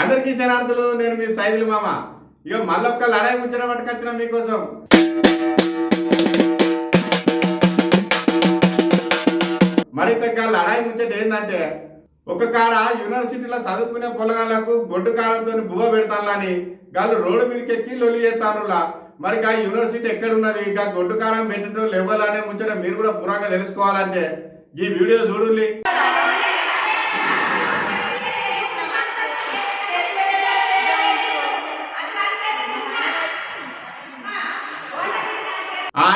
అందరికీ శనార్థులు. నేను మీ సైదులు మామ. ఇక మళ్ళొక్క లడాయి ముచ్చట పట్టుకొచ్చిన మీకోసం. మరి పెద్ద లడాయి ముచ్చట ఏంటంటే, ఒక కాడ యూనివర్సిటీలో చదువుకునే పొలగాళ్లకు గొడ్డు కాలంతో బువ్వ పెడతానని గాళ్ళు రోడ్డు మీదకి ఎక్కి లొల్లి చేస్తానులా. మరి ఆ యూనివర్సిటీ ఎక్కడున్నది, ఇక గొడ్డు కాలం పెట్టడం లేవాలనే ముచ్చట మీరు కూడా పురాగా తెలుసుకోవాలంటే ఈ వీడియో చూడండి.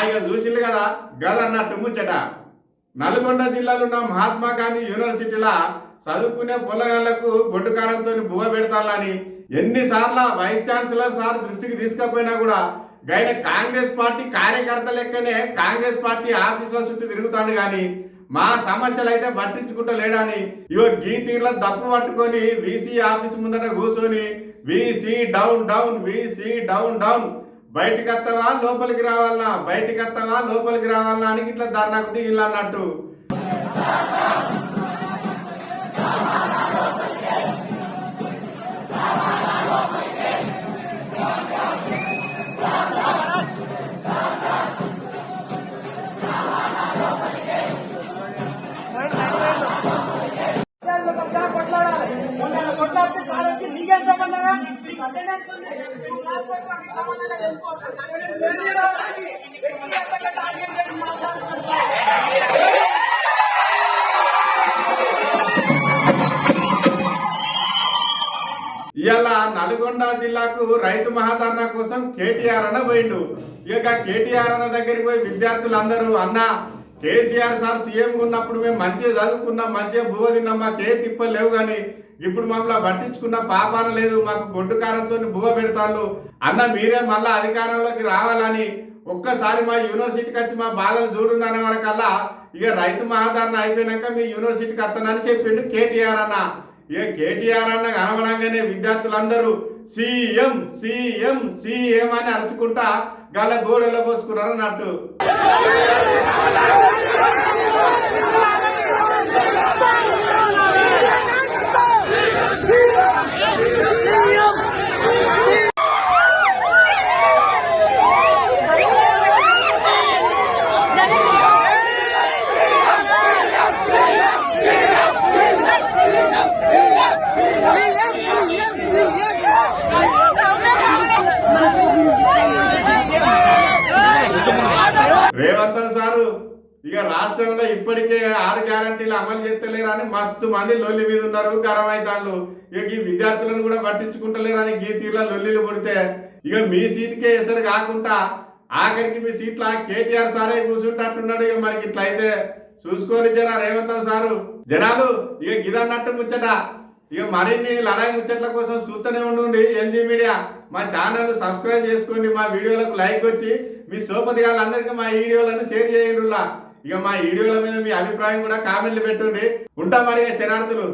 ఇక చూసింది కదా గదన్నట్టు ముచ్చట. నల్గొండ జిల్లాలో ఉన్న మహాత్మా గాంధీ యూనివర్సిటీలో చదువుకునే పొలగాళ్లకు గొడ్డు కారంతో బువ్వ పెడతానని ఎన్నిసార్లు వైస్ ఛాన్సలర్ సార్ దృష్టికి తీసుకపోయినా కూడా గైన కాంగ్రెస్ పార్టీ కార్యకర్త లెక్కనే కాంగ్రెస్ పార్టీ ఆఫీసుల చుట్టూ తిరుగుతాడు కానీ మా సమస్యలు అయితే పట్టించుకుంటలేడని ఇగో గీ తీర్ల దప్పు పట్టుకొని వీసీ ఆఫీస్ ముందట కూర్చొని VC down down VC down down బయటికి వస్తావా లోపలికి రావాలన్నా బయటికి వస్తావా లోపలికి రావాలన్నా అని ఇట్లా ధర్నాకు దిగిల్లా అన్నట్టు. ఇలా నల్గొండ జిల్లాకు రైతు మహాధర్నా కోసం కేటీఆర్ అన్న పోయిండు. ఇక కేటీఆర్ అన్న దగ్గరికి పోయి విద్యార్థులందరూ అన్న కేసీఆర్ సార్ సీఎం ఉన్నప్పుడు మేము మంచిగా చదువుకున్నాం, మంచిగా బువ్వ తిన్నాం, మాకు ఏ తిప్పలు లేవు కానీ ఇప్పుడు మమ్మల్ని పట్టించుకున్న పాపాన లేదు, మాకు గొడ్డు కారంతో బువ్వ పెడతాను అన్న, మీరే మళ్ళా అధికారంలోకి రావాలని ఒక్కసారి మా యూనివర్సిటీకి వచ్చి మా బాధలు చూడున్న వరకల్లా ఇక రైతు మహాధర్నా అయిపోయినాక మీ యూనివర్సిటీకి వస్తానని చెప్పిండు కేటీఆర్ అన్న. ఇక కేటీఆర్ అన్న కనబడంగానే విద్యార్థులందరూ సీఎం సీఎం సీఎం అని అరుచుకుంటా గల గోడలో పోసుకున్నారు అన్నట్టు. రేవంత్ సారు ఇక రాష్ట్రంలో ఇప్పటికే 6 గ్యారంటీలు అమలు చేస్తలేరని మస్తు మంది లొల్లి మీద ఉన్నారు, గరం అవుతాళ్ళు. ఇక ఈ విద్యార్థులను కూడా పట్టించుకుంటలేరని గీ తీర్ల లొల్లిలు పుడితే ఇక మీ సీట్కే ఎసరు కాకుండా ఆఖరికి మీ సీట్ల కేటీఆర్ సారే కూర్చుంటట్టున్నాడు. ఇక మనకి ఇట్లయితే చూసుకొని జరా రేవంత్ సారు జనాలు ఇక గిదన్నట్టు ముచ్చట. ఇక మరిన్ని లడాయి ముచ్చట్ల కోసం చూస్తూనే ఉండండి ఎల్జీ మీడియా. మా ఛానల్ సబ్స్క్రైబ్ చేసుకొని మా వీడియోలకు లైక్ కొట్టి మీ సోపతి గాళ్ళందరికీ మా వీడియోలను షేర్ చేయండి. ఇక మా వీడియోల మీద మీ అభిప్రాయం కూడా కామెంట్లు పెట్టుండి. ఉంటా మరి శనార్థులు.